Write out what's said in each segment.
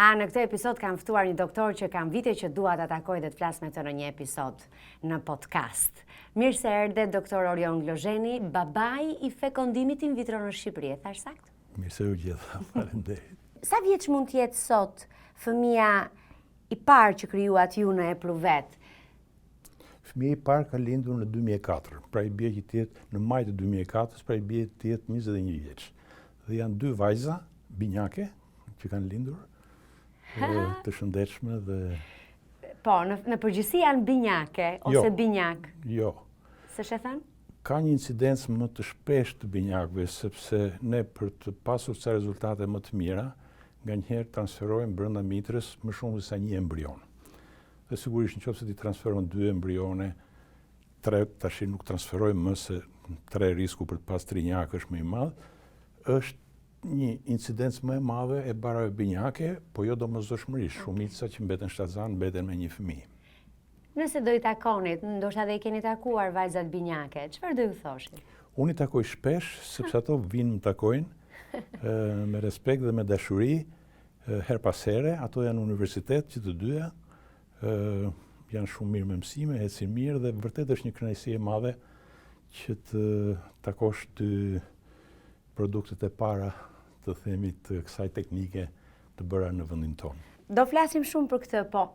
Në këtë episod kam ftuar një doktor që kam vite që dua ta takoj dhe të flas me të në një episod në podcast. Mirë se erdhe doktor Orion Glozheni, babai i fekondimit in vitro në Shqipëri, e thash saktë? Mirë se u gjeta, faleminderit. Sa vjeç mund të jetë sot fëmia i parë që krijuat ju në epruvet? Fëmia i parë ka lindur në 2004, pra i bie që të jetë në maj të 2004, pra i bie të jetë 21 vjeç. Dhe janë dy vajza binjake që kanë lindur. Të shëndetshme dhe... Po, në përgjithësi janë binjake ose binjak? Jo. Se shethën? Ka një incidencë më të shpeshtë të binjakëve, sepse ne për të pasur ca rezultate më të mira, nganjëherë transferojmë brenda mitrës më shumë se një embrion. Dhe sigurisht nëse ti transferon 2 embrione, 3 tash nuk transferojmë më se 3 risku për të pas trinjak është më i madh, është një incidencë më e madhe e barave binjake, po jo domosdoshmërisht. Shumica që mbeten shtatzan mbeten me një fëmijë. Nëse do i takonit, ndoshta dhe i keni takuar vajzat binjake, çfarë do ju thoshin? Unë i takoj shpesh, sepse ato vinë më takojnë me respekt dhe me dashuri, her pas here. Ato janë në universitet që të dyja, janë shumë mirë me mësime, ecin mirë dhe vërtet është një kënaqësi e madhe që të takosh dy produktet e para të themi të kësaj teknike të bëra në vendin tonë. Do flasim shumë për këtë, po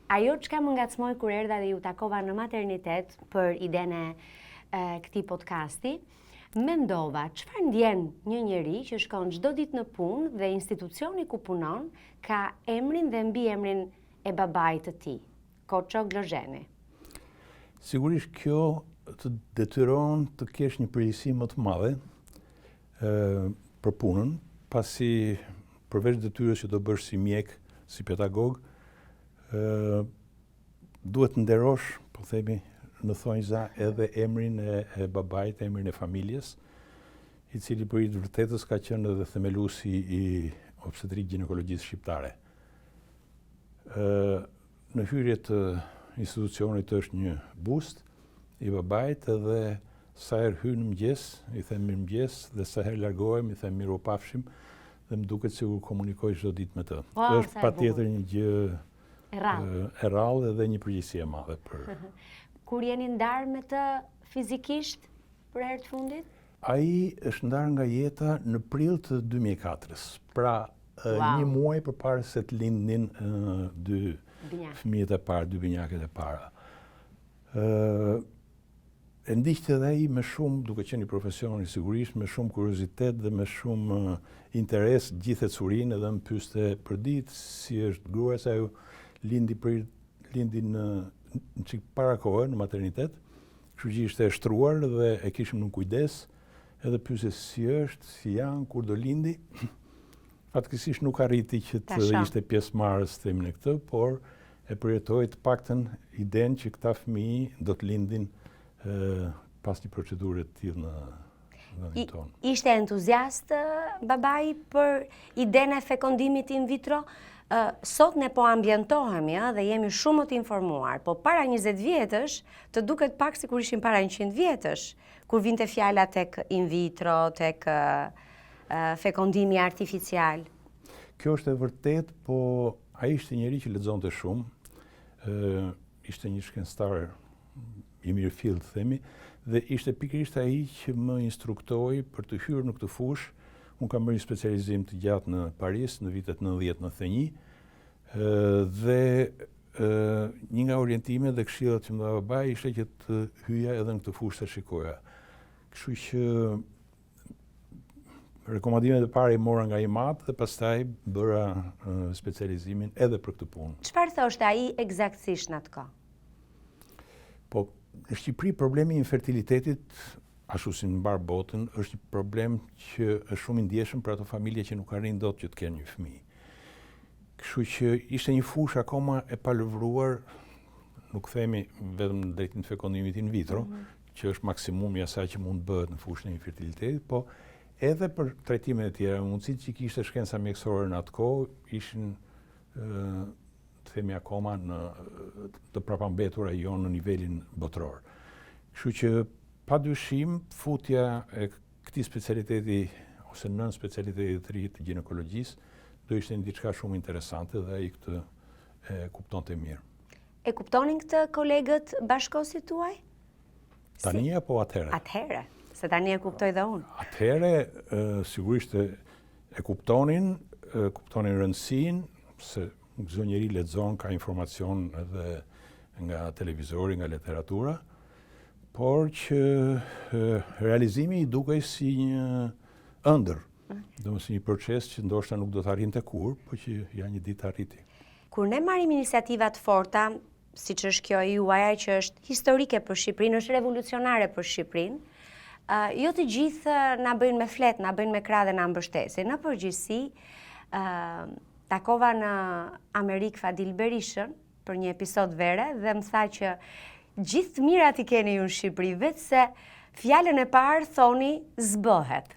ajo çka më ngacmoi kur erdha dhe ju takova në maternitet për idenë e këtij podcasti, mendova çfarë ndjen një njeri që shkon çdo ditë në punë dhe institucioni ku punon ka emrin dhe mbiemrin e babait të tij, Koço Glozheni. Sigurisht kjo të detyron të kesh një përgjegjësi më të madhe për punën, pasi përveç detyrës që do bësh si mjek, si pedagog, duhet të nderosh, po themi, në thonjza edhe emrin e babait, emrin e familjes, i cili për i të vërtetës ka qenë edhe themeluesi i obstetrik ginekologjisë shqiptare. Në hyrje të institucionit është një bust i babait edhe sa herë hyn në mëngjes, i them mirëmëngjes, dhe sa herë largohem, i them miropafshim, dhe më duket sikur komunikoj çdo ditë me të. Është patjetër një gjë e rrallë dhe një përgjegjësi e madhe për. Kur jeni ndarë me të fizikisht për herë të fundit? Ai është ndarë nga jeta në prill të 2004-s. Pra, një muaj përpara se të lindnin dy fëmijët e parë, dy binjakët e para. E ndiqte edhe ai me shumë, duke qenë i profesionit sigurisht, me shumë kuriozitet dhe me shumë interes gjithë ecurinë, edhe më pyeste për ditë si është gruaja, se ajo lindi në çik para kohë në maternitet, kështu që ishte e shtruar dhe e kishim në kujdes, edhe pyeste si është, si janë, kur do lindi. Fatkeqësisht nuk arriti që të ishte pjesëmarrës themin e këtë, por e përjetoi të paktën idenë që këta fëmijë do të lindin pas një procedure të tillë në vendin tonë. Ishte entuziast babai për idenë e fekondimit in vitro? Sot ne po ambientohemi dhe jemi shumë të informuar, po para 20 vjetësh të duket pak sikur ishin para 100 vjetësh, kur vinte fjala tek in vitro, tek fekondimi artificial. Kjo është e vërtet, po ai ishte njëri që lexonte shumë, ishte një shkencëtar i mirëfill të themi, dhe ishte pikërisht ai që më instruktoi për të hyrë në këtë fushë. Unë kam bërë një specializim të gjatë në Paris në vitet 90-91, dhe një nga orientimet dhe këshillat që më dha babai ishte që të hyja edhe në këtë fushë të shikoja. Kështu që rekomandimet e para i mora nga IMAT dhe pastaj bëra specializimin edhe për këtë punë. Çfarë thoshte ai eksaktësisht në atë kohë? Po, në Shqipëri problemi i infertilitetit, ashtu si në mbar botën, është një problem që është shumë i ndjeshëm për ato familje që nuk arrin dot që të kenë një fëmijë. Kështu që ishte një fushë akoma e palëvruar, nuk themi vetëm në drejtim të fekondimit in vitro, që është maksimumi i asaj që mund bëhet në fushën e infertilitetit, po edhe për trajtimet e tjera, mundësitë që kishte shkenca mjekësore në atë kohë ishin të themi akoma të prapambetura jo në nivelin botror. Kështu që padyshim futja e këtij specialiteti ose nën specialiteti të ri të ginekologjisë do ishte një diçka shumë interesante dhe ai këtë e kuptonte mirë. E kuptonin këtë kolegët bashkosit tuaj? Tani apo atëherë? Atëherë, se tani e kuptoj dhe unë. Atëherë, sigurisht e kuptonin rëndësinë, se çdo njeri lexon, ka informacion edhe nga televizori, nga literatura, por që realizimi i dukej si një ëndër, domethënë një proces që ndoshta nuk do të arrinte kurrë, por që ja një ditë arriti. Kur ne marrim iniciativa të forta, siç është kjo e juaja që është historike për Shqipërinë, është revolucionare për Shqipërinë, jo të gjithë na bëjnë me flet, na bëjnë me krah dhe na mbështesin. Në përgjithësi, takova në Amerikë Fadil Berishën për një episod vere dhe më tha që gjithë të mirat i keni ju në Shqipëri, vetë se fjalën e parë thoni zbohet.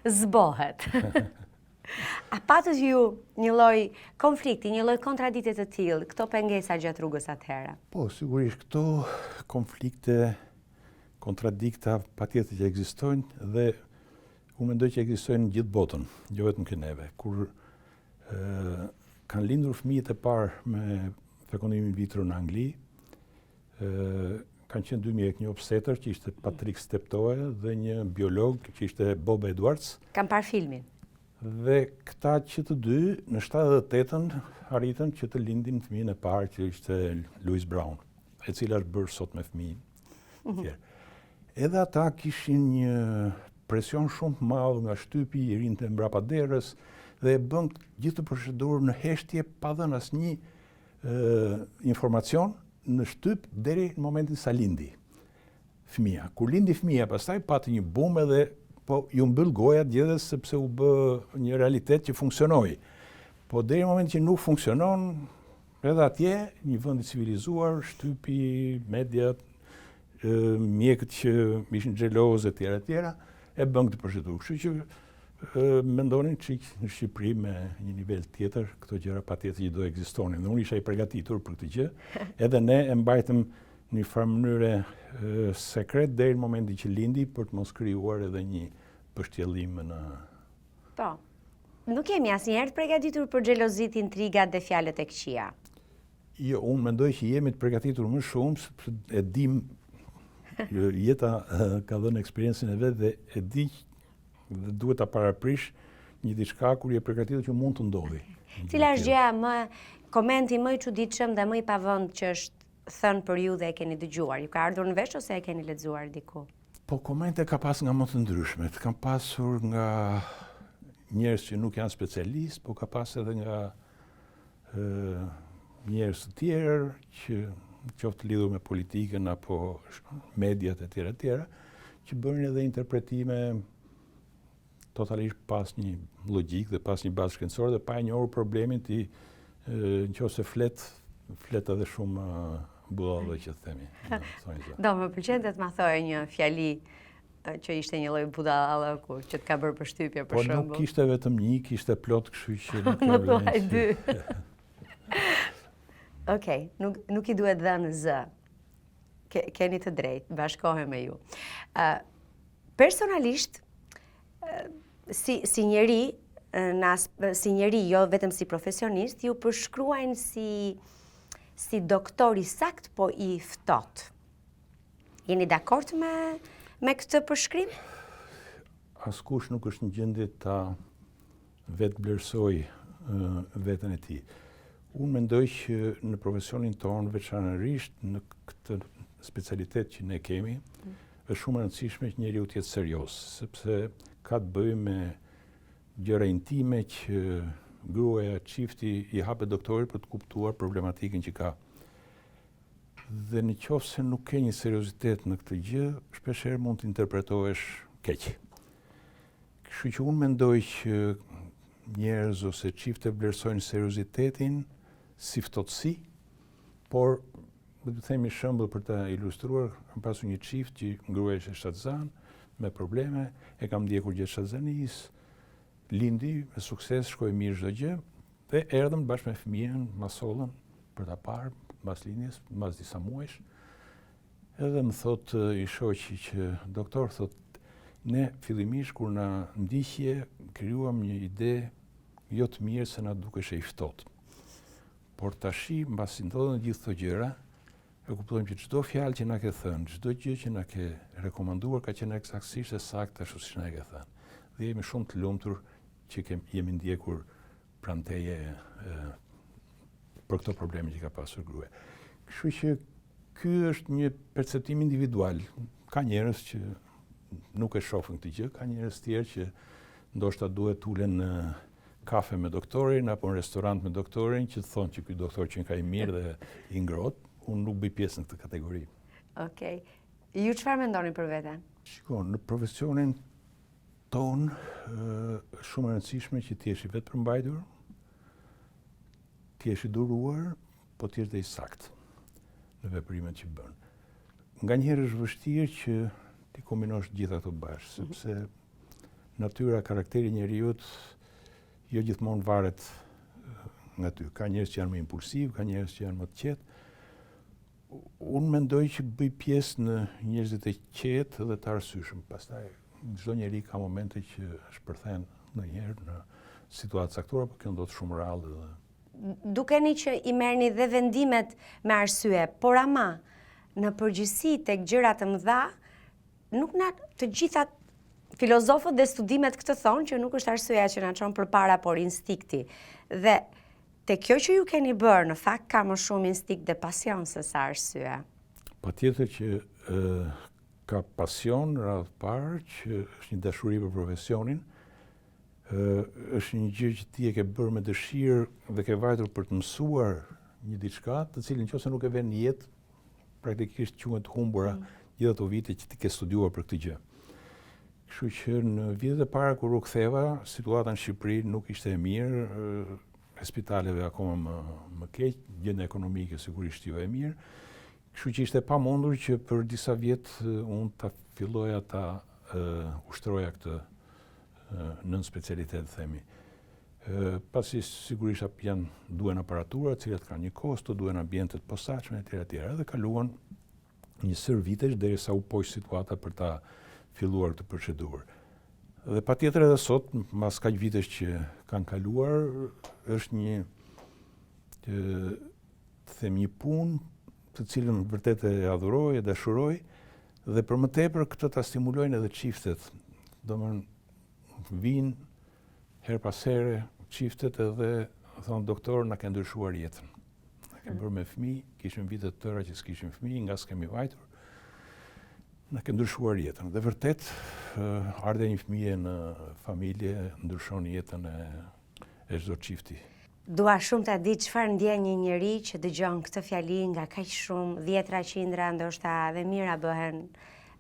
A patët ju një lloj konflikti, një lloj kontradikte të tillë, këto pengesa gjatë rrugës atëherë? Po, sigurisht këto konflikte, kontradikta patjetër që ekzistojnë dhe unë mendoj që ekzistojnë në gjithë botën, jo vetëm ke neve. Kur kanë lindur fëmijët e parë me fekondimin in vitro në Angli, kanë qenë dy mjek, një obstetër që ishte Patrick Steptoe dhe një biolog që ishte Bob Edwards. Kam parë filmin. Dhe këta që të dy në 78-ën arritën që të lindin fëmijën e parë që ishte Louise Brown, e cila është bërë sot me fëmijën. Edhe ata kishin një presion shumë të madh nga shtypi, i rinte mbrapa derës dhe e bën gjithë të procedurë në heshtje pa dhënë asnjë informacion në shtyp deri në momentin sa lindi fëmia. Kur lindi fëmia, pastaj pati një bum edhe po ju mbyll goja gjithës sepse u bë një realitet që funksionoi. Po deri në momentin që nuk funksionon, edhe atje një vend i civilizuar, shtypi, mediat, mjekët që ishin xhelozë etj. E bën këtë procedurë. Kështu që mendonin që në Shqipëri me një nivel tjetër këto gjëra patjetër që do ekzistonin. Dhe unë isha i përgatitur për këtë gjë, edhe ne e mbajtëm në një farë mënyre sekret deri në momentin që lindi për të mos krijuar edhe një pështjellim në. Po. Nuk jemi asnjëherë të përgatitur për xhelozit, intrigat dhe fjalët e këqija. Jo, unë mendoj që jemi të përgatitur më shumë sepse e dim jeta ka dhënë eksperiencën e vet dhe e di dhe duhet ta paraprish një diçka kur je përgatitur që mund të ndodhi. Cila është gjëja komenti më i çuditshëm dhe më i pavend që është thënë për ju dhe e keni dëgjuar? Ju ka ardhur në vesh ose e keni lexuar diku? Po komente ka pas nga më të ndryshmet. Kam pasur nga njerëz që nuk janë specialistë, po ka pas edhe nga njerëz të tjerë që qoftë lidhur me politikën apo mediat e tjera, që bënin edhe interpretime totalisht pas një logjik dhe pas një bazë shkencore dhe pa e njohur problemin ti nëse flet edhe shumë budallë që themi. Do më pëlqente të ma thoje një fjali që ishte një lloj budallë që të ka bërë përshtypje për shembull. Po nuk kishte vetëm një, kishte plot, kështu që nuk ka vlerë. Më thuaj dy. Okej, nuk i duhet dhënë zë. Keni të drejtë, bashkohem me ju. Personalisht, si njeri, jo vetëm si profesionist, ju përshkruajnë si doktor i sakt, po i ftohtë. Jeni dakord me këtë përshkrim? Askush nuk është në gjendje ta vetë vlerësoj veten e tij. Unë mendoj që në profesionin tonë, veçanërisht në këtë specialitet që ne kemi, është shumë e rëndësishme që njeriu të jetë serioz, sepse ka të bëjë me gjëra intime që gruaja, çifti i hapet doktorit për të kuptuar problematikën që ka. Dhe në qoftë se nuk ke një seriozitet në këtë gjë, shpeshherë mund të interpretohesh keq. Kështu që unë mendoj që njerëz ose çifte vlerësojnë seriozitetin si ftohtësi, por do të themi shembull për ta ilustruar, kam pasur një çift që gruaja ishte shtatzan me probleme, e kam ndjekur gjatë shtazënisë, lindi me sukses, shkoi mirë çdo gjë dhe erdhëm bashkë me fëmijën masollën për ta parë mbas lindjes, mbas disa muajsh. Edhe më thot i shoqi që doktor thot ne fillimisht kur na ndiqje krijuam një ide jo të mirë se na dukesh e i ftohtë. Por tashi, mbasi ndodhen gjithë këto gjëra, e kuptojmë që çdo fjalë që na ke thënë, çdo gjë që na ke rekomanduar ka qenë eksaktësisht e saktë ashtu siç na e ke thënë. Dhe jemi shumë të lumtur që jemi ndjekur pranë teje për këto probleme që ka pasur gruaja. Kështu që ky është një perceptim individual. Ka njerëz që nuk e shohin këtë gjë, ka njerëz tjerë që ndoshta duhet ulen në kafe me doktorin apo në restorant me doktorin që thonë që ky doktor që ka i mirë dhe i ngrohtë. Unë nuk bëj pjesë në këtë kategori. Okej. Ju çfarë mendoni për veten? Shikon, në profesionin ton është shumë e rëndësishme që ti jesh i vetë përmbajtur, ti jesh i duruar, po ti jesh dhe i saktë në veprimet që bën. Nganjëherë është vështirë që ti kombinosh gjitha këto bashkë, sepse natyra, karakteri i njerëzit jo gjithmonë varet nga ty. Ka njerëz që janë më impulsiv, ka njerëz që janë më të qetë. Unë mendoj që bëj pjesë në njerëzit e qetë dhe të arsyeshëm. Pastaj çdo njeri ka momente që shpërthen ndonjëherë në situata caktuara, por kjo ndodh shumë rrallë. Dukeni që i merrni dhe vendimet me arsye, por ama në përgjithësi tek gjëra të mëdha, nuk na të gjitha filozofët dhe studimet këtë thonë që nuk është arsyeja që na çon përpara, por instinkti. Dhe te kjo që ju keni bërë, në fakt ka më shumë instinkt dhe pasion se sa arsye. Patjetër që ka pasion radhë parë, që është një dashuri për profesionin, është një gjë që ti e ke bërë me dëshirë dhe ke vajtur për të mësuar një diçka, të cilën nëse nuk e vën në jetë, praktikisht quhet humbura gjithë ato vite që ti ke studiuar për këtë gjë. Kështu që në vitet e para kur u ktheva, situata në Shqipëri nuk ishte e mirë, spitaleve akoma më keq, gjendja ekonomike sigurisht jo e mirë. Kështu që ishte pamundur që për disa vjet unë ta filloja ta ushtroja këtë nën specialitet, themi. Pasi sigurisht duhen aparatura, të cilat kanë një kosto, duhen ambientet posaçme etj. Dhe kaluan një sër vitesh derisa u poq situata për ta filluar këtë procedurë. Dhe patjetër edhe sot, mas kaq vitesh që kanë kaluar, është një një punë të cilën vërtet e adhuroj, e dashuroj, dhe për më tepër këtë ta stimulojnë edhe çiftet. Domethënë vinë her pas here çiftet edhe thonë doktor na ka ndryshuar jetën. Na ka bërë me fëmijë, kishim vite të tëra që s'kishim fëmijë, nga s'kemi vajtur. Na ka ndryshuar jetën. Dhe vërtet, ardha e një fëmije në familje ndryshon jetën e çdo çifti. Dua shumë ta di çfarë ndjen një njeri që dëgjon këtë fjali nga kaq shumë, 10 qindra, ndoshta edhe mira bëhen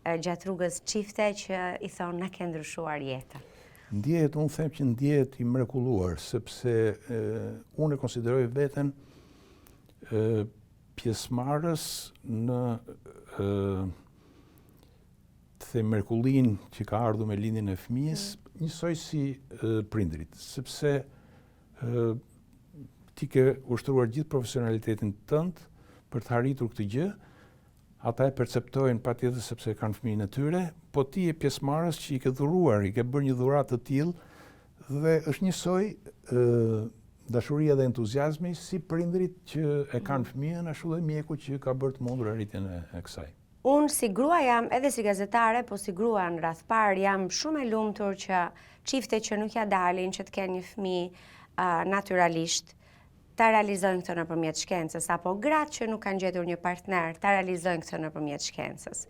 gjatë rrugës çifte që i thonë na ka ndryshuar jetën. Ndjehet, unë them që ndjehet i mrekulluar, sepse unë e konsideroj veten pjesëmarrës në mrekullinë që ka ardhur me lindjen e fëmijës, njësoj si prindrit, sepse ti ke ushtruar gjithë profesionalitetin tënd për të arritur këtë gjë. Ata e perceptojnë patjetër sepse kanë fëmijën e tyre, po ti je pjesëmarrës që i ke dhuruar, i ke bërë një dhuratë të tillë dhe është njësoj dashuria dhe entuziazmi si prindrit që e kanë fëmijën, ashtu dhe mjeku që ka bërë të mundur arritjen e kësaj. Unë si grua jam, edhe si gazetare, po si grua në radh parë, jam shumë e lumtur që çifte që nuk ja dalin, që të kenë një fëmijë natyralisht, ta realizojnë këtë nëpërmjet shkencës, apo gratë që nuk kanë gjetur një partner, ta realizojnë këtë nëpërmjet shkencës.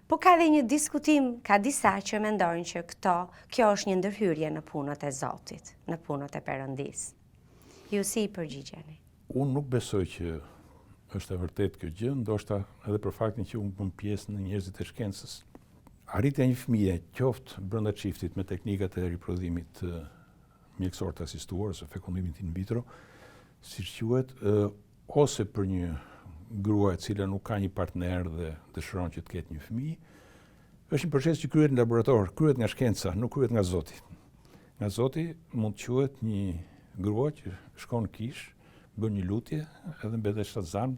Po ka edhe një diskutim, ka disa që mendojnë që kjo është një ndërhyrje në punët e Zotit, në punët e Perëndisë. Ju si i përgjigjeni? Unë nuk besoj që është e vërtet kjo gjë, ndoshta edhe për faktin që unë bëm pjesë në njerëzit e shkencës. Arritja një fëmije, qoftë brenda çiftit me teknikat e riprodhimit mjekësor të asistuar ose fekundimit in vitro, siç quhet, ose për një grua e cila nuk ka një partner dhe dëshiron që të ketë një fëmijë, është një proces që kryhet në laborator, kryhet nga shkenca, nuk kryhet nga Zoti. Nga Zoti mund të quhet një grua që shkon në kish, bën një lutje edhe mbetet shtatzan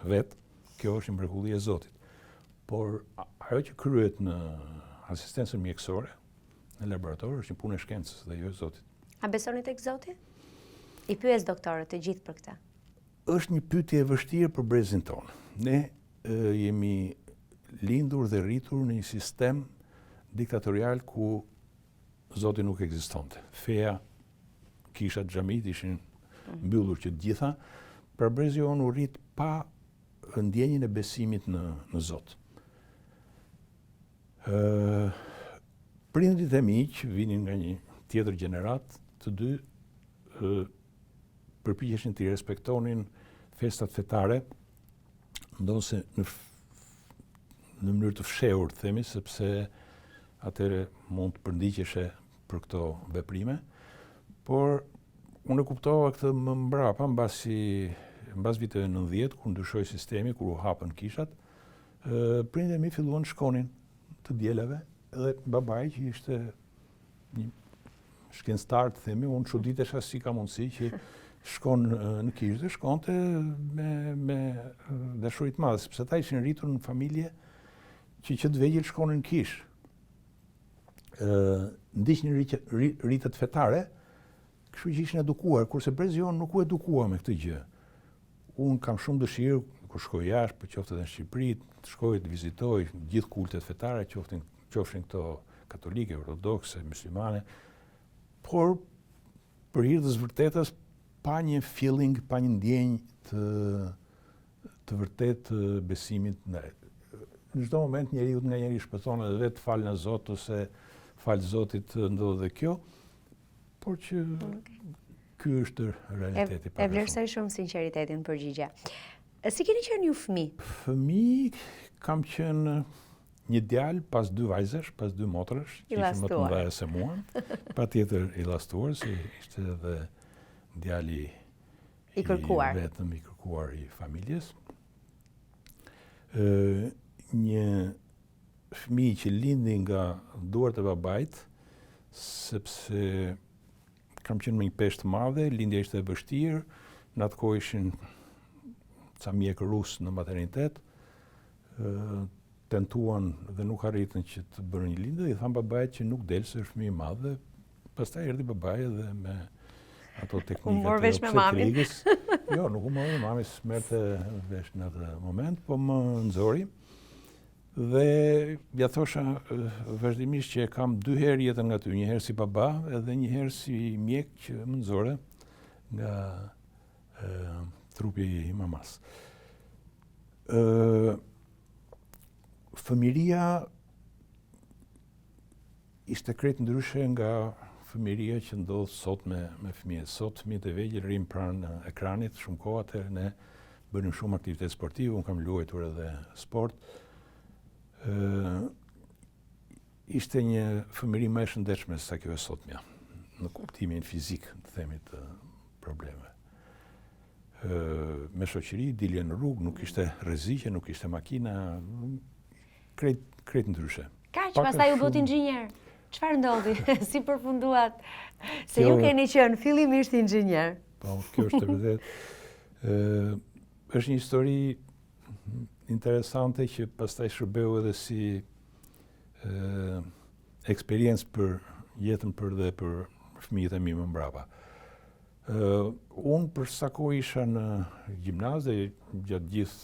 vetë, kjo është një mrekulli e Zotit. Por ajo që kryhet në asistencën mjekësore në laborator është një punë e shkencës dhe jo e Zotit. A besoni tek Zoti? I pyes doktorët të gjithë për këtë. Është një pyetje e vështirë për brezin tonë. Ne jemi lindur dhe rritur në një sistem diktatorial ku Zoti nuk ekzistonte. Feja, kishat, xhamit ishin mbyllur që të gjitha, pra brezi jonë u rrit pa ndjenjën e besimit në Zot. Prindrit e mi që vinin nga një tjetër gjenerat, të dy përpiqeshin të respektonin festat fetare, ndonse në mënyrë të fshehur, themi, sepse atëre mund të përndiqeshe për këto veprime, por unë e kuptova këtë më mbrapa, mbas viteve 90, kur ndryshoi sistemi, kur u hapën kishat, prindërit mi filluan shkonin të dielave, edhe babai që ishte një shkencëtar, të themi, unë çuditesha si ka mundësi që shkon në kishë dhe shkonte me dashuri të madhe, sepse ata ishin rritur në familje që të vegjël shkonin në kishë. Ndiqnin rritet fetare, kështu që ishin edukuar, kurse brezi jonë nuk u edukua me këtë gjë. Unë kam shumë dëshirë, kur shkoj jashtë, për qoftë edhe në Shqipëri, të shkoj të vizitoj gjithë kultet fetare, qofshin këto katolike, ortodokse, muslimane, por për hir të vërtetës, pa një feeling, pa një ndjenjë të vërtet besimit. Në çdo moment njeriu nga njeriu shpëton edhe vetë fal në Zot ose fal Zotit ndodh dhe kjo, por që ky është realiteti. E vlerësoj shumë sinqeritetin në përgjigje. Si keni qenë ju fëmijë? Fëmijë kam qenë një djalë pas dy vajzash, pas dy motrash, që ishin më të mëdha se mua. Patjetër i llastuar, se ishte edhe djali i kërkuar, vetëm i kërkuar i familjes. Një fëmijë që lindi nga duart e babait, sepse kam qenë me një peshë të madhe, lindja ishte e vështirë, në atë kohë ishin ca mjekë rus në maternitet, tentuan dhe nuk arritën që të bërë një lindje, i thanë babait që nuk del se është fëmijë i madh, pastaj erdhi babai dhe me ato teknikat e obstetërikës. Jo, nuk u mori me mami, s'merrte vesh në atë moment, po më nxori. Dhe ja thosha vazhdimisht që e kam 2 herë jetën nga ty, një herë si baba edhe një herë si mjek që më nxore nga trupi i mamas. Fëmiria ishte krejt ndryshe nga fëmiria që ndodh sot me fëmijët. Sot fëmijët e vegjël rrin pranë ekranit shumë kohë, atëherë ne bënim shumë aktivitet sportive, unë kam luajtur edhe sport. Ishte një fëmijëri më e shëndetshme se sa kjo e sotmja, në kuptimin fizik, të themi, të problemeve. Me shoqëri, dilje në rrugë, nuk ishte rreziqe, nuk ishte makina, krejt ndryshe. Kaq, pastaj u bët inxhinier. Çfarë ndodhi? Si përfunduat? Se ju keni qenë fillimisht inxhinier. Po, kjo është e vërtetë. Është një histori interesante që pastaj shërbeu edhe si eksperiencë për jetën dhe për fëmijët e mi më mbrapa. Unë për sa kohë isha në gjimnaz dhe gjatë gjithë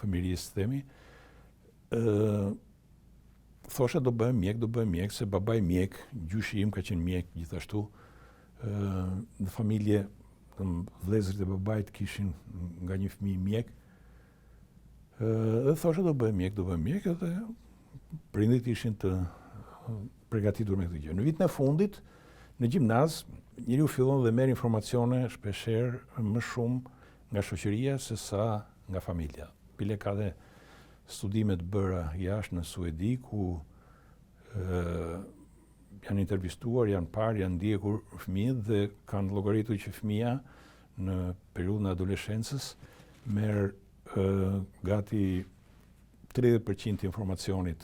fëmijërisë themi, thosha do bëhem mjek, se babai mjek, gjyshi im ka qenë mjek gjithashtu. Në familje, vëllezërit e babait kishin nga një fëmijë mjek. Dhe thosha do bëhem mjek, edhe prindit ishin të përgatitur me këtë gjë. Në vitin e fundit, në gjimnaz, njeriu fillon dhe merr informacione shpeshherë më shumë nga shoqëria se sa nga familja. Bile ka dhe studime të bëra jashtë në Suedi, ku janë intervistuar, janë parë, janë ndjekur fëmijët dhe kanë llogaritur që fëmia në periudhën e adoleshencës merr gati 30% të informacionit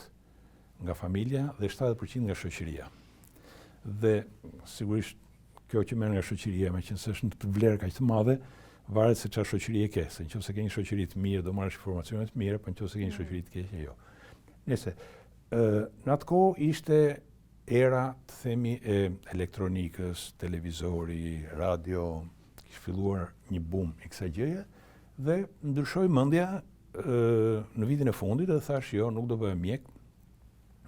nga familja dhe 70% nga shoqëria. Dhe sigurisht kjo që merr nga shoqëria, meqense është në vlerë kaq të madhe, varet se çfarë shoqërie ke. Se nëse ke një shoqëri të mirë, do marrësh informacione të mira, por nëse ke një shoqëri të keqe, jo. Nëse në atë kohë ishte era, të themi, e elektronikës, televizori, radio, kishte filluar një boom i kësaj gjëje dhe ndryshoi mendja në vitin e fundit dhe thash jo, nuk do bëhem mjek,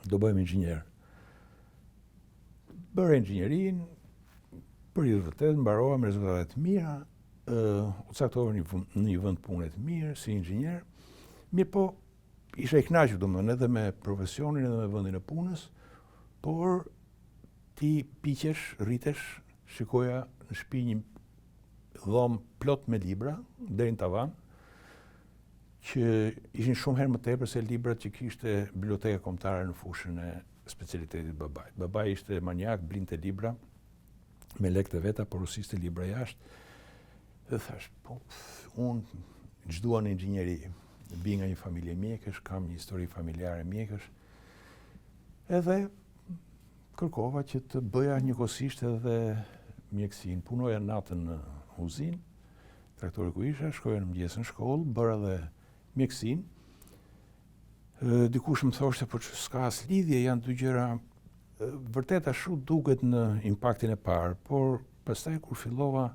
do bëhem inxhinier. Bëra inxhinierin, për i vërtet mbarova me rezultate të mira, u caktova në një vend pune të mirë si inxhinier. Mirë po, isha i kënaqur domethënë edhe me profesionin edhe me vendin e punës, por ti piqesh, rritesh, shikoja në shtëpi një dhomë plot me libra deri në tavan, që ishin shumë herë më tepër se librat që kishte biblioteka kombëtare në fushën e specialitetit babait. Babai ishte maniak, blinte libra me lekë të veta, por usiste libra jashtë. Dhe thash, po, unë ç'dua në inxhinieri. Bi nga një familje mjekësh, kam një histori familjare mjekësh. Edhe kërkova që të bëja njëkohësisht edhe mjekësinë. Punoja natën në uzinë, traktori ku isha, shkoja në mëngjes në shkollë, bëra edhe mjekësinë. Dikush më thoshte, po s'ka as lidhje, janë dy gjëra. Vërtet ashtu duket në impaktin e parë, por pastaj kur fillova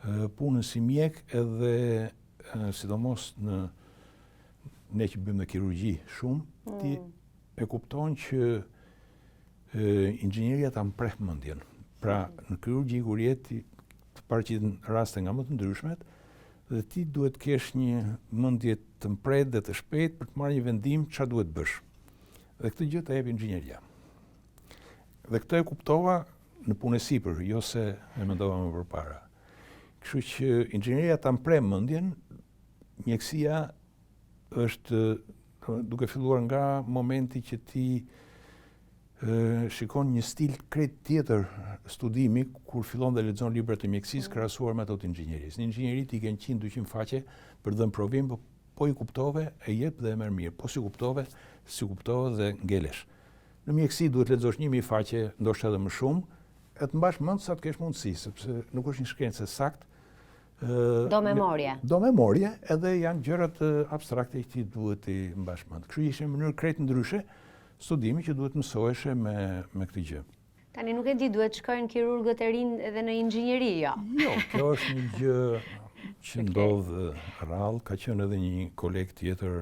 punën si mjek edhe sidomos në ne që bëjmë në kirurgji shumë, ti e kupton që inxhinieria ta mpreh mendjen. Pra në kirurgji kur jeti të paraqiten raste nga më të ndryshmet, dhe ti duhet kesh një mendje të mprehtë dhe të shpejtë për të marrë një vendim çfarë duhet bësh. Dhe këtë gjë ta jep inxhinieria. Dhe këtë e kuptova në punë sipër, jo se e mendova më përpara. Kështu që inxhinieria ta mpreh mendjen, mjekësia është duke filluar nga momenti që ti shikon një stil krejt tjetër studimi kur fillon dhe lexon libra të mjekësisë krahasuar me ato të inxhinierisë. Në inxhinieri ti ke 100-200 faqe për dhënë provim, po i kuptove, e jep dhe e merr mirë. Po si kuptove dhe ngelesh. Në mjekësi duhet lexosh 1000 faqe, ndoshta edhe më shumë, e të mbash mend sa të kesh mundësi, sepse nuk është një shkencë saktë. Do memorje, edhe janë gjërat abstrakte që ti duhet i mbash mend. Kështu ishte në mënyrë krejt ndryshe studimi që duhet mësoheshe me këtë gjë. Tani nuk e di, duhet shkojnë kirurgët e rinë edhe në inxhinieri, jo? Jo, kjo është një gjë që ndodh rrallë, ka qenë edhe një koleg tjetër,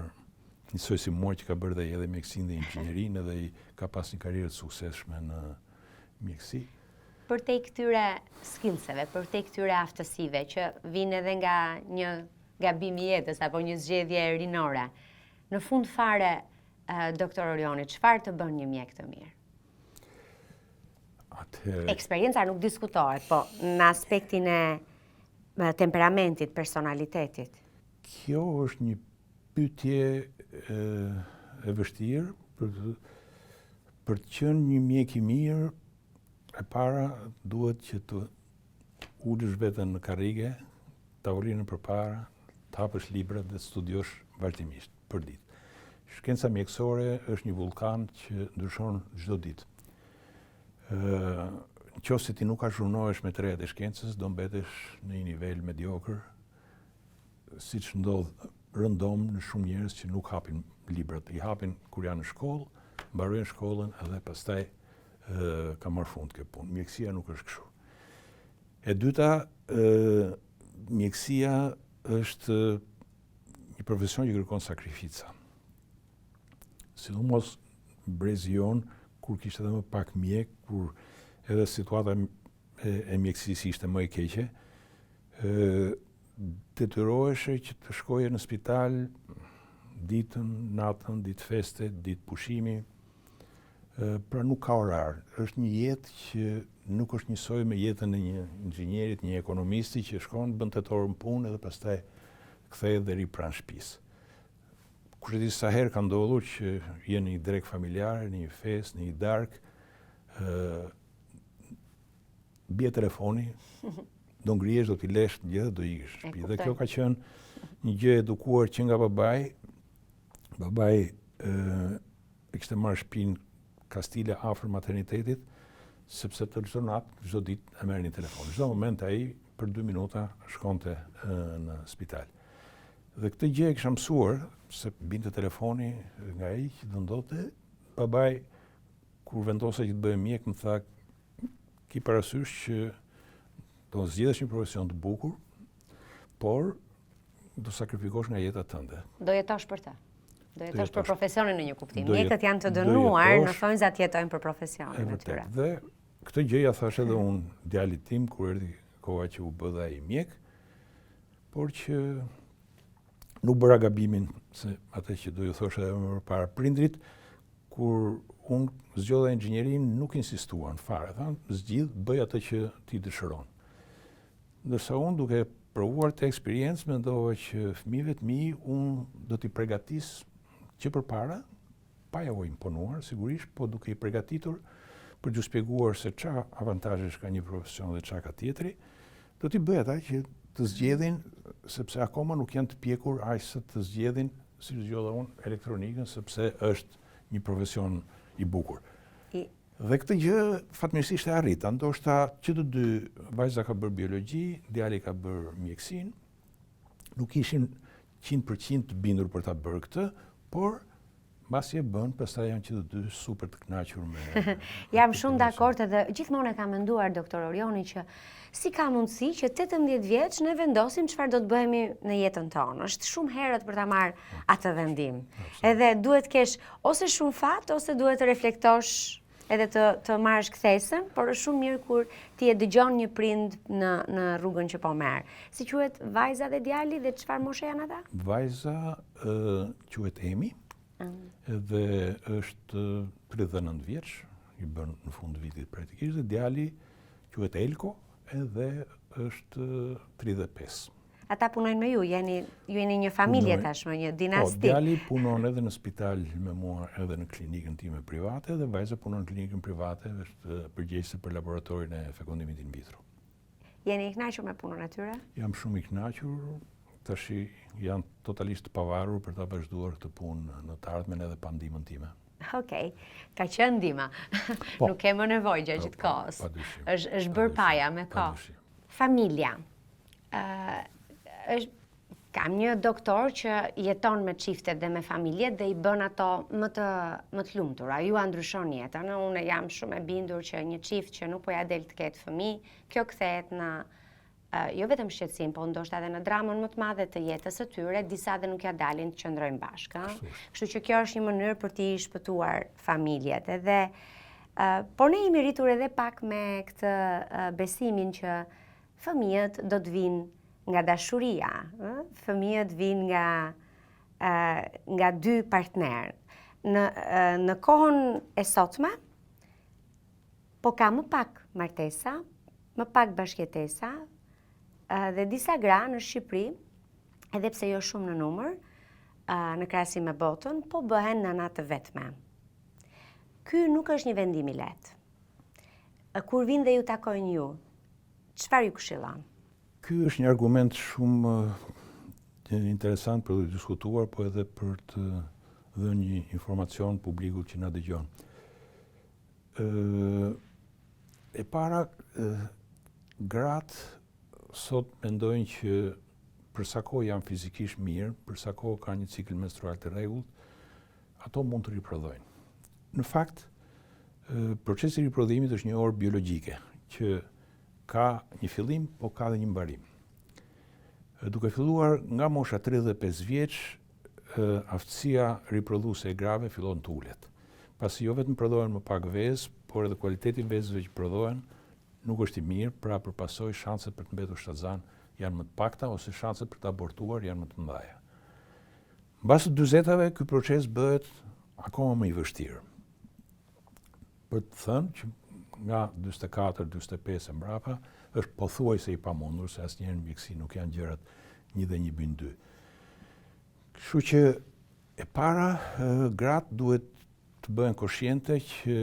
njësoj si mua që ka bërë dhe edhe mjekësinë dhe inxhinierin, edhe ka pas një karrierë të suksesshme në mjekësi. Për te këtyre skillseve, për te këtyre aftësive që vinë edhe nga një gabim i jetës apo një zgjedhje rinore, në fund fare, doktor Orioni, çfarë të bën një mjek të mirë? Eksperienca nuk diskutohet, po në aspektin e temperamentit, personalitetit. Kjo është një pyetje e vështirë për të qenë një mjek i mirë. E para duhet që të ulësh veten në karrige, tavolinën përpara, të hapësh libra dhe të studiosh vazhdimisht për ditë. Shkenca mjekësore është një vulkan që ndryshon çdo ditë. Nëse ti nuk azhurnohesh me të rejat e shkencës, do mbetesh në një nivel mediokër, siç ndodh rëndom në shumë njerëz që nuk hapin librat. I hapin kur janë në shkollë, mbarojnë shkollën edhe pastaj ka marrë fund kjo punë. Mjekësia nuk është kështu. E dyta, mjekësia është një profesion që kërkon sakrifica. Sidomos brezi jon, kur kishte edhe më pak mjek, kur edhe situata e mjekësisë ishte më e keqe, detyroheshe që të shkoje në spital ditën, natën, ditë feste, ditë pushimi. Pra nuk ka orar. Është një jetë që nuk është njësoj me jetën e një inxhinierit, një ekonomisti që shkon, bën 8 orë në punë edhe pastaj kthehet dhe ri pranë shtëpisë. Kush e di sa herë ka ndodhur që je në një drek familjar, në një festë, në një darkë, bie telefoni, do ngrihesh, do t'i lesh gjë, do ikësh në shtëpi. Dhe kjo ka qenë një gjë edukuar që nga babai. Babai e kishte marrë shtëpinë Kastile afër maternitetit, sepse të çdo natë, çdo ditë e merrnin telefon. Çdo moment ai për 2 minuta shkonte në spital. Dhe këtë gjë e kisha mësuar, se binte telefoni nga ai që do ndodhte, babai kur vendosa që të bëhem mjek, më tha, ki parasysh që do zgjedhësh një profesion të bukur, por do sakrifikosh nga jeta tënde. Do jetosh për të. Do jetosh për jetosh- profesionin në një kuptim. do Mjekët janë të do dënuar, jetosh- në thonjza të jetojnë për E profesionin e tyre. vërtet. Dhe këtë gjë ja thash edhe unë djalit tim kur erdhi koha që u bë dhe ai mjek, por që nuk bëra gabimin se atë që do ju thosh edhe më përpara prindrit, kur unë zgjodha inxhinierin nuk insistuan fare, thanë zgjidh, bëj atë që ti dëshiron. Ndërsa unë duke provuar të eksperiencë mendova që fëmijëve të mi unë do t'i përgatis që përpara, pa ja u imponuar sigurisht, po duke i përgatitur për t'ju shpjeguar se çfarë avantazhesh ka një profesion dhe çfarë ka tjetri, do t'i bëj ata që të zgjedhin, sepse akoma nuk janë të pjekur aq sa të zgjedhin, si zgjodha unë, elektronikën, sepse është një profesion i bukur. Dhe këtë gjë fatmirësisht e arrita, ndoshta që të dy, vajza ka bërë biologji, djali ka bërë mjekësinë, nuk ishin 100% të bindur për ta bërë këtë, por mbasi e bën, pastaj janë që të dy super të kënaqur me. Jam shumë dakord edhe gjithmonë e kam menduar doktor Orioni që si ka mundësi që 18 vjeç ne vendosim çfarë do të bëhemi në jetën tonë. Është shumë herët për ta marrë atë vendim. Edhe duhet kesh ose shumë fat ose duhet të reflektosh edhe të marrësh kthesën, por është shumë mirë kur ti e dëgjon një prind në rrugën që po merr. Si quhet vajza dhe djali dhe çfarë moshe janë ata? Vajza quhet Emi, dhe është 39 vjeç, i bën në fund të vitit praktikisht, dhe djali quhet Elko, edhe është 35. Ata punojnë me ju, ju jeni një familje tashmë, një Po, dinasti. djali punon edhe në spital me mua, edhe në klinikën time private, dhe vajza punon në klinikën private, është përgjegjëse për laboratorin e fekundimit in vitro. Jeni i kënaqur me punën e tyre? Jam shumë i kënaqur, tash janë totalisht të pavarur për ta vazhduar këtë punë në të ardhmen edhe pa ndihmën time. Okej, ka qenë ndihma. Po. Nuk kemo nevojë gjatë gjithë kohës. Padyshim. Është bërë paja me kohë. Padyshim. Familja. Kam një doktor që jeton me çiftet dhe me familjet dhe i bën ato më të lumtura. Ju a ndryshon jetën. Unë jam shumë e bindur që një çift që nuk po ja del të ketë fëmijë, kjo kthehet në jo vetëm shqetësim, po ndoshta edhe në dramën më të madhe të jetës së tyre, disa dhe nuk ja dalin të qëndrojnë bashkë. Kështu që kjo është një mënyrë për t'i shpëtuar familjet. Edhe, por ne jemi rritur edhe pak me këtë besimin që fëmijët do të vinë nga dashuria, fëmijët vinë nga dy partnerë. Në kohën e sotme, po ka më pak martesa, më pak bashkëjetesa, dhe disa gra në Shqipëri, edhe pse jo shumë në numër, në krahasim me botën, po bëhen nëna të vetme. Ky nuk është një vendim i lehtë. Kur vinë dhe ju takojnë ju, çfarë ju këshillon? Ky është një argument shumë interesant për të diskutuar, po edhe për të dhënë një informacion publikut që na dëgjon. E para, gratë sot mendojnë që për sa kohë janë fizikisht mirë, për sa kohë kanë një cikël menstrual të rregullt, ato mund të riprodhojnë. Në fakt, procesi i riprodhimit është një orë biologjike, që ka një fillim, po ka dhe një mbarim. Duke filluar nga mosha 35 vjeç, aftësia riprodhuese e grave fillon të ulet. Pasi jo vetëm prodhohen më pak vezë, por edhe kualiteti i vezëve që prodhohen nuk është i mirë, pra përpasoj shanset për të mbetur shtatzan janë më të pakta ose shanset për të abortuar janë më të mëdha. Mbas 40-ave ky proces bëhet akoma më i vështirë. Për të thënë që nga 44-45 e mbrapa është pothuajse i pamundur, se asnjëherë në mjekësi nuk janë gjërat 1 dhe 1 bën 2. Kështu që e para, gratë duhet të bëhen koshiente që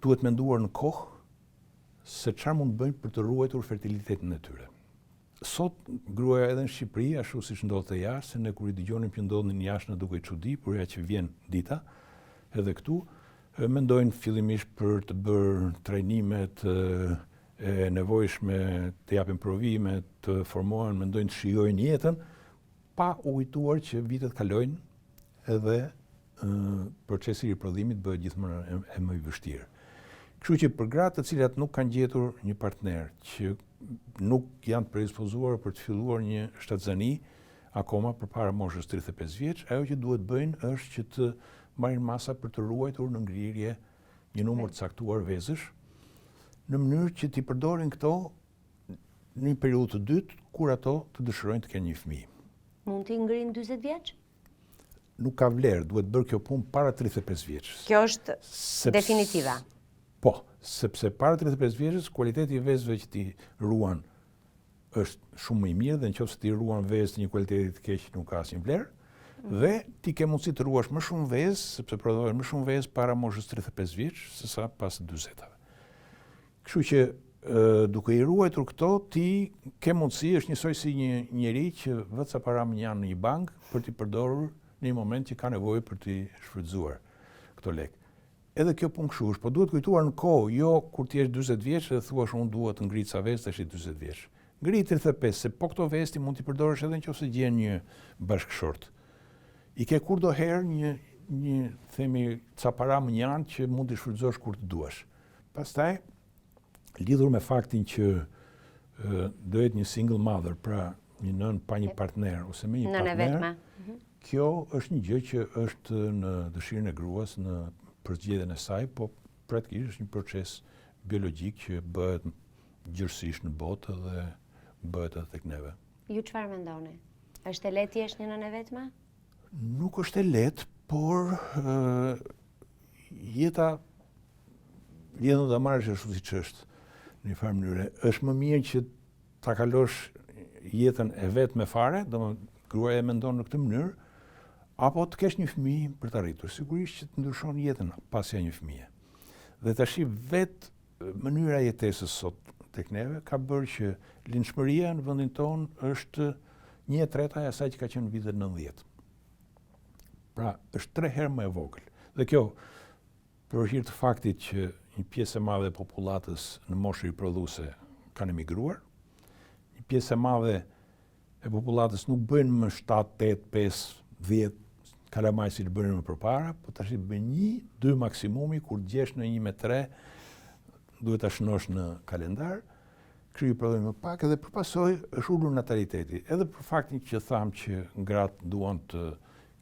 duhet menduar në kohë se çfarë mund të bëjnë për të ruajtur fertilitetin e tyre. Sot gruaja edhe në Shqipëri, ashtu siç ndodhte jashtë, se ne kur i dëgjonim që ndodhin jashtë na duket çudi, por ja që vjen dita, edhe këtu mendojnë fillimisht për të bërë trajnimet e nevojshme, të japin provime, të formohen, mendojnë të shijojnë jetën, pa u kujtuar që vitet kalojnë edhe procesi i riprodhimit bëhet gjithmonë e më i vështirë. Kështu që për gratë të cilat nuk kanë gjetur një partner, që nuk janë predispozuar për të filluar një shtatzani akoma përpara moshës 35 vjeç, ajo që duhet bëjnë është që të marrin masa për të ruajtur në ngrirje një numër të caktuar vezësh, në mënyrë që t'i përdorin këto në një periudhë të dytë kur ato të dëshirojnë të kenë një fëmijë. Mund t'i ngrinë 40 vjeç? Nuk ka vlerë, duhet bërë kjo punë para 35 vjeçës. Kjo është definitiva. Po, sepse para 35 vjeçës kualiteti i vezëve që ti ruan është shumë më i mirë dhe nëse ti ruan vezë të një kualiteti të keq nuk ka asnjë vlerë. Dhe ti ke mundësi të ruash më shumë vezë, sepse prodhohet më shumë vezë para moshës 35 vjeç sesa pas 40-tave. Kështu që duke i ruajtur këto, ti ke mundësi, është njësoj si një njeri që vët sa para më janë në një bank për t'i përdorur në një moment që ka nevojë për t'i shfrytzuar këto lekë. Edhe kjo punë kështu është, po duhet kujtuar në kohë, jo kur ti je 40 vjeç dhe thuash unë dua të ngrit sa vezë tash 40 vjeç. Ngrit 35, se po këto vezë ti mund t'i përdorësh edhe nëse gjen një bashkëshort. I ke kurdo herë një themi ca para më janë që mund t'i shfrytëzosh kur të duash. Pastaj, lidhur me faktin që do jetë një single mother, pra një nën pa një partner ose me një partner, kjo është një gjë që është në dëshirën e gruas, në përzgjedhjen e saj, po praktikisht është një proces biologjik që bëhet gjërësisht në botë dhe bëhet edhe tek neve. Ju çfarë mendoni? Është e lehtë jesh një nënë e vetme? Nuk është e lehtë, por jeta do ta marrësh ashtu siç është në një farë mënyrë. Është më mirë që ta kalosh jetën e vetme fare, domethënë gruaja e mendon në këtë mënyrë, apo të kesh një fëmijë për të arritur. Sigurisht që të ndryshon jetën pas ja një fëmije. Dhe tash vetë mënyra e jetesës sot tek neve ka bërë që lindshmëria në vendin tonë është 1/3 e asaj që ka qenë në vitet 90. Pra, është 3 herë më e vogël. Dhe kjo, për hir të faktit që një pjesë e madhe e popullatës në moshë riprodhuese kanë emigruar, një pjesë e madhe e popullatës nuk bëjnë më 7, 8, 5, 10 kalamaj si të bënin më përpara, po tash i bën 1, 2 maksimumi, kur gjesh në 1/3 duhet ta shënosh në kalendar. Kryi prodhimi më pak edhe përpasoj është ulur nataliteti. Edhe për faktin që tham që gratë duan të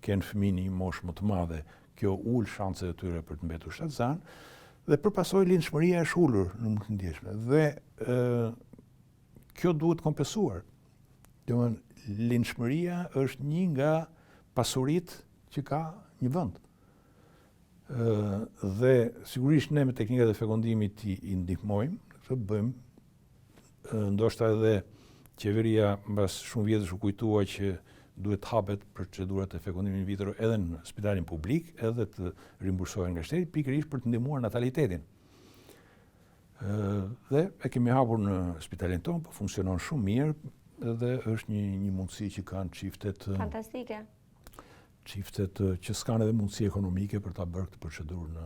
kenë fëmijë në një moshë më të madhe, kjo ul shanset e tyre për të mbetur shtatzan, dhe përpasoj lindshmëria është ulur në më të ndjeshme. Dhe kjo duhet kompensuar. Domethënë lindshmëria është një nga pasuritë që ka një vend. Dhe sigurisht ne me teknikat e fekundimit i ndihmojmë, këtë bëjmë, ndoshta edhe qeveria mbas shumë vjetësh u kujtua që duhet hapet procedurat e fekundimit in vitro edhe në spitalin publik, edhe të rimbursohen nga shteti, pikërisht për të ndihmuar natalitetin. Dhe e kemi hapur në spitalin tonë, po funksionon shumë mirë, dhe është një mundësi që kanë çiftet. Fantastike. Çiftet që s'kan edhe mundësi ekonomike për ta bërë këtë procedurë në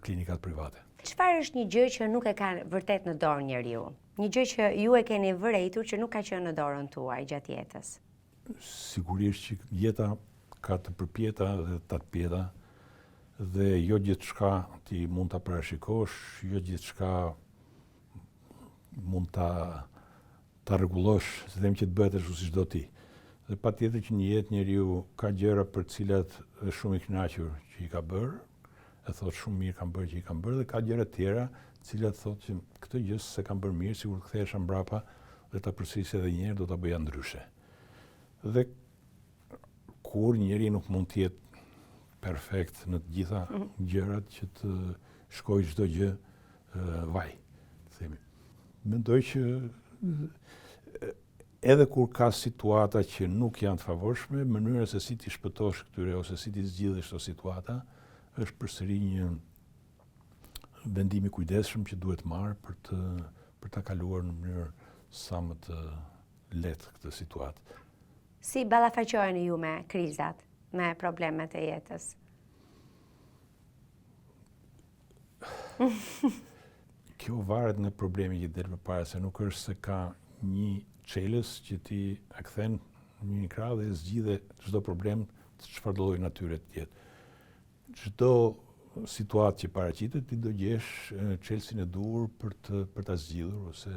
klinikat private. Çfarë është një gjë që nuk e ka vërtet në dorë njeriu? Një gjë që ju e keni vërejtur që nuk ka qenë në dorën tuaj gjatë jetës? Sigurisht që jeta ka të përpjeta dhe të atpjeta, dhe jo gjithçka ti mund ta parashikosh, jo gjithçka mund ta rregullosh, se them që të bëhet ashtu siç do ti. Dhe patjetër që një jetë njeriu ka gjëra për të cilat është shumë i kënaqur që i ka bërë, e thotë shumë mirë kam bërë që i kam bërë, dhe ka gjëra tjera të cilat thotë që këtë gjë se kam bërë mirë, sigur kthehesha mbrapa dhe ta përsërisja edhe një herë do ta bëja ndryshe. Dhe kur njeri nuk mund të jetë perfekt në të gjitha gjërat që të shkojë çdo gjë vaj, themi. Mendoj që edhe kur ka situata që nuk janë të favorshme, mënyra se si ti shpëtosh këtyre ose si ti zgjidhesh këto situata është përsëri një vendim i kujdesshëm që duhet marrë për ta kaluar në mënyrë sa më të lehtë këtë situatë. Si ballafaqoheni ju me krizat, me problemet e jetës? Kjo varet nga problemi që del përpara, se nuk është se ka një çelës që ti e kthen në një krah dhe zgjidhe çdo problem të çfarëdo lloji natyre të jetë. çdo situatë që paraqitet ti do gjesh çelësin e dur për ta zgjidhur ose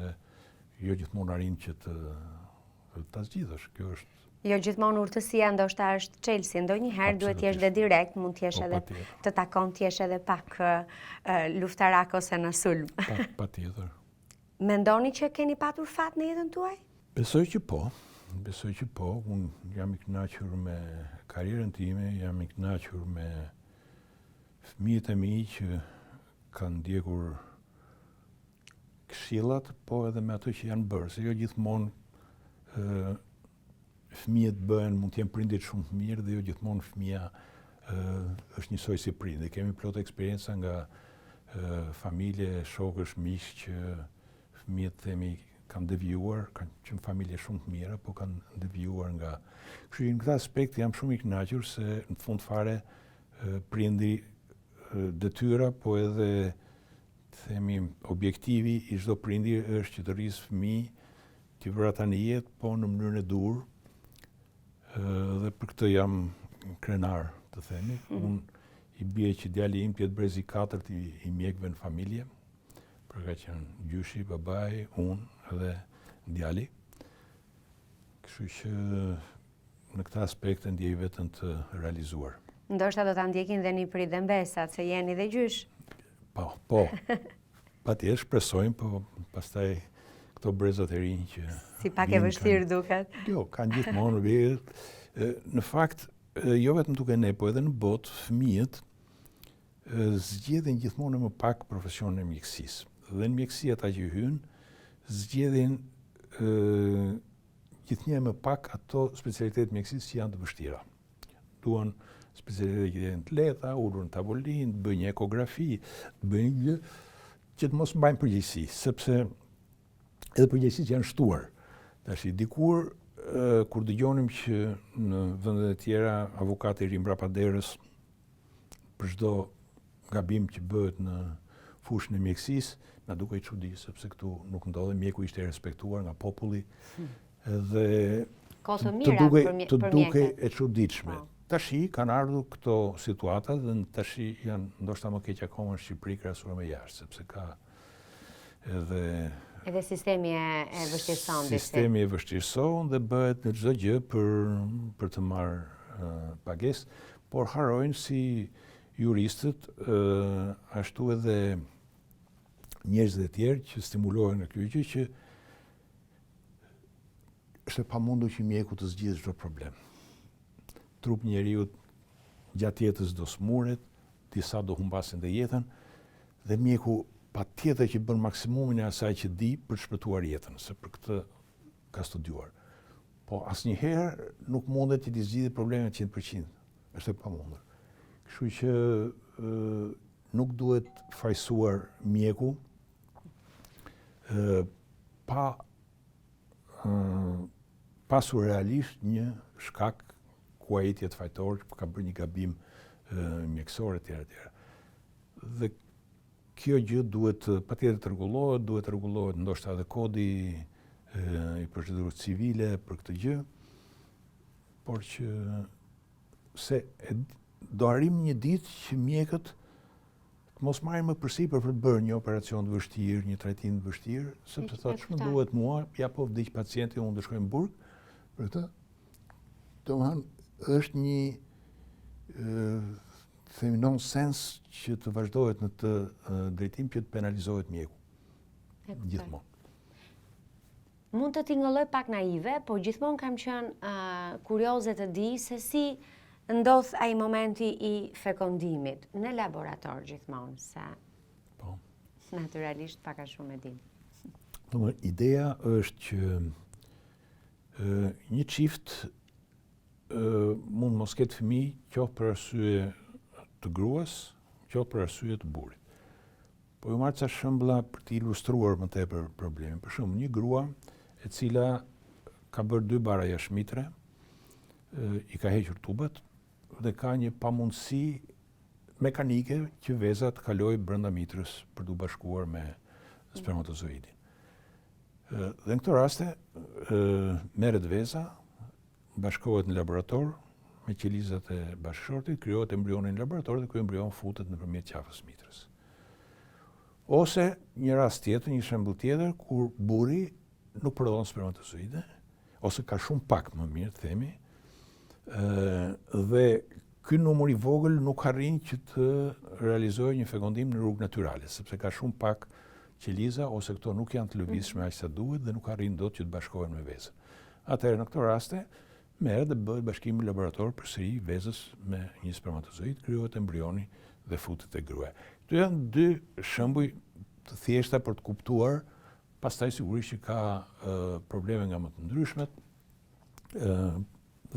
jo gjithmonë arrin që ta zgjidhësh. Kjo është Jo gjithmonë urtësia ndoshta është çelësi, ndonjëherë duhet të jesh dhe direkt, mund të jesh edhe të takon të jesh edhe pak luftarak ose në sulm. Patjetër. Mendoni që keni patur fat në jetën tuaj? Besoj që po. Unë jam i kënaqur me karrierën time, jam i kënaqur me fëmijët e mi që kanë ndjekur këshillat, po edhe me ato që janë bërë. Se jo gjithmonë fëmijët bëhen, mund të jenë prindit shumë të mirë dhe jo gjithmonë fëmia është njësoj si prindi. Kemi plot eksperienca nga familje, shokësh, miq që fëmijët themi kanë devijuar, kanë qenë familje shumë të mira, po kanë devijuar nga. Kështu në këtë aspekt jam shumë i kënaqur se në fund fare prindi detyra, po edhe themi objektivi i çdo prindi është që të rrisë fëmijë t'i vëra ata në jetë, po në mënyrën e dur. Dhe për këtë jam krenar, të themi. Unë i bie që djali im të jetë brezi 4 i mjekëve në familje, për ka qenë gjyshi, babai, unë edhe djali. Kështu që në këtë aspekt e ndjej veten të realizuar. Ndoshta do ta ndjekin dhe një prit dhe mbesat, se jeni dhe gjysh. Po. Patjetër shpresojmë, po pastaj këto brezat e rinj që si pak e vështirë duket. Jo, kanë gjithmonë vjet. Në fakt, jo vetëm duke ne, po edhe në botë, fëmijët zgjedhin gjithmonë më pak profesionin e mjekësisë. Dhe në mjekësi ata që hyjnë zgjedhin gjithnjë më pak ato specialitetet mjekësisë që janë të vështira. Duan specialitetet që janë të lehta, ulur në tavolinë, të bëjnë një ekografi, të bëjnë gjë që të mos mbajnë përgjegjësi, sepse edhe përgjegjësitë janë shtuar. Tash dikur kur dëgjonim që në vendet e tjera avokati ri mbrapa derës për çdo gabim që bëhet në fushën e mjekësisë, na dukej çudi sepse këtu nuk ndodhi, mjeku ishte respektuar nga populli dhe të duke e çuditshme. Tashi kanë ardhur këto situata dhe tashi janë ndoshta më keq akoma në Shqipëri krahasuar me jashtë, sepse ka edhe sistemi e vështirëson. Sistemi e vështirëson dhe bëhet në çdo gjë për të marrë pagesë, por harrojnë si juristët, ashtu edhe njerëzit e tjerë që stimulohen në kjo gjë që është e pamundur që mjeku të zgjidhë çdo problem. Trupi i njeriu gjatë jetës do smuret, disa do humbasin dhe jetën, dhe mjeku patjetër që bën maksimumin e asaj që di për të shpëtuar jetën, se për këtë ka studiuar. Po asnjëherë nuk mundet që të zgjidhë problemet 100%. Është e pamundur. Kështu që nuk duhet fajsuar mjeku pa pasur realisht një shkak ku ai të jetë fajtor, ka bërë një gabim mjekësor etj. Dhe kjo gjë duhet patjetër të rregullohet, ndoshta edhe kodi i procedurës civile për këtë gjë, por që se do arrim një ditë që mjekët të mos marrin më përsipër për të bërë një operacion të vështirë, një trajtim të vështirë, sepse thotë ç'më duhet mua, ja po vdiq pacienti, unë do shkoj në burg për këtë. Domethënë është një themi nonsens që të vazhdohet në të drejtim që të penalizohet mjeku. Gjithmonë. Mund të tingëlloj pak naive, po gjithmonë kam qenë kurioze të di se si ndodh ai momenti i fekondimit në laborator gjithmonë, se naturalisht pak a shumë e dim. Ideja është që një çift mund mos ketë fëmijë qoftë për arsye të gruas, qoftë për arsye të burrit. Po ju marr ca shembulla për të ilustruar më tepër problemin. Për shembull, një grua e cila ka bërë 2 bara jashtëmitre, i ka hequr tubat dhe ka një pamundësi mekanike që veza të kalojë brenda mitrës për t'u bashkuar me spermatozoidin. Dhe në këtë raste merret veza, bashkohet në laborator, me qelizat e bashkëshortit, krijohet embrioni në laborator dhe ky embrion futet nëpërmjet qafës mitrës. Ose një rast tjetër, një shembull tjetër, kur burri nuk prodhon spermatozoide, ose ka shumë pak më mirë, themi, dhe ky numër i vogël nuk arrin që të realizojë një fekondim në rrugë natyrale, sepse ka shumë pak qeliza ose këto nuk janë të lëvizshme aq sa duhet dhe nuk arrin dot që të bashkohen me vezën. Atëherë në këto raste merret dhe bëhet bashkim në laborator përsëri vezës me një spermatozoid, krijohet embrioni dhe futet te gruaja. Këto janë dy shembuj të thjeshta për të kuptuar, pastaj sigurisht që ka probleme nga më të ndryshmet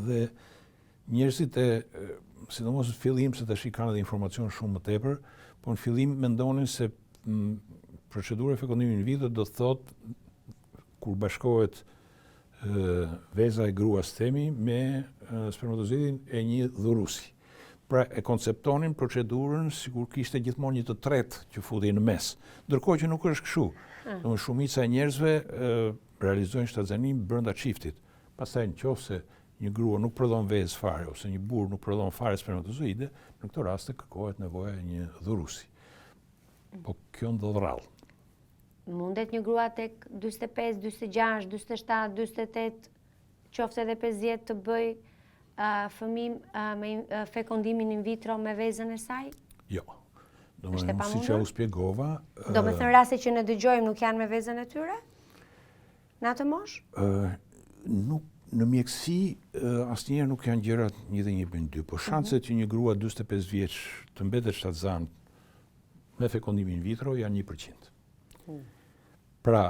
dhe njerëzit sidomos në fillim, se tash kanë edhe informacion shumë më tepër, por në fillim mendonin se procedura e fekondimit in vitro do të thotë kur bashkohet veza e gruas themi me spermatozoidin e një dhurusi. Pra e konceptonin procedurën sikur kishte gjithmonë një të tretë që futej në mes. Ndërkohë që nuk është kështu. Domethënë shumica e njerëzve realizojnë shtatzanim brenda çiftit. Pastaj nëse një grua nuk prodhon vezë fare ose një burr nuk prodhon fare spermatozoide, në këto raste kërkohet nevoja e një dhurusi. Po kjo ndodh rrallë. Mundet një grua tek 45, 46, 47, 48, qoftë edhe 50 të bëj fëmijë me fekondimin in vitro me vezën e saj? Jo. Domethënë siç u shpjegova, domethënë raste që ne dëgjojmë nuk janë me vezën e tyre? Në atë moshë? Nuk në mjekësi asnjëherë nuk janë gjërat 1/1/2, por shanset që një grua 45 vjeç të mbetet shtatzan me fekondimin in vitro janë 1%. Pra,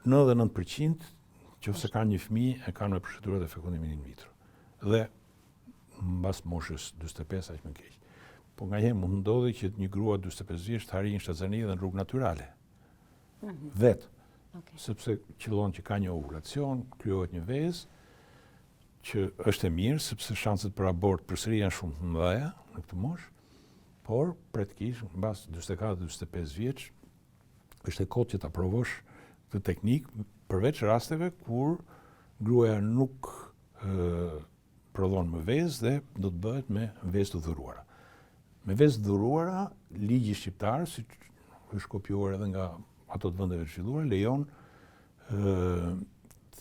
99% nëse kanë një fëmijë e kanë me procedurat e fekondimit in vitro. Dhe mbas moshës 45 aq më keq. Po nganjëherë mund ndodhi që një grua 45 vjeç të arrijë shtatzani edhe në rrugë natyrale. Vetë. Sepse qëllon që ka një ovulacion, krijohet një vezë që është e mirë sepse shanset për abort përsëri janë shumë të mëdha në këtë moshë, por praktikisht mbas 44-45 vjeç është e kohë që ta provosh këtë teknikë, përveç rasteve kur gruaja nuk prodhon më vezë dhe do të bëhet me vezë të dhuruara. Me vezë të dhuruara, ligji shqiptar, si është kopjuar edhe nga ato të vendeve të zhvilluara, lejon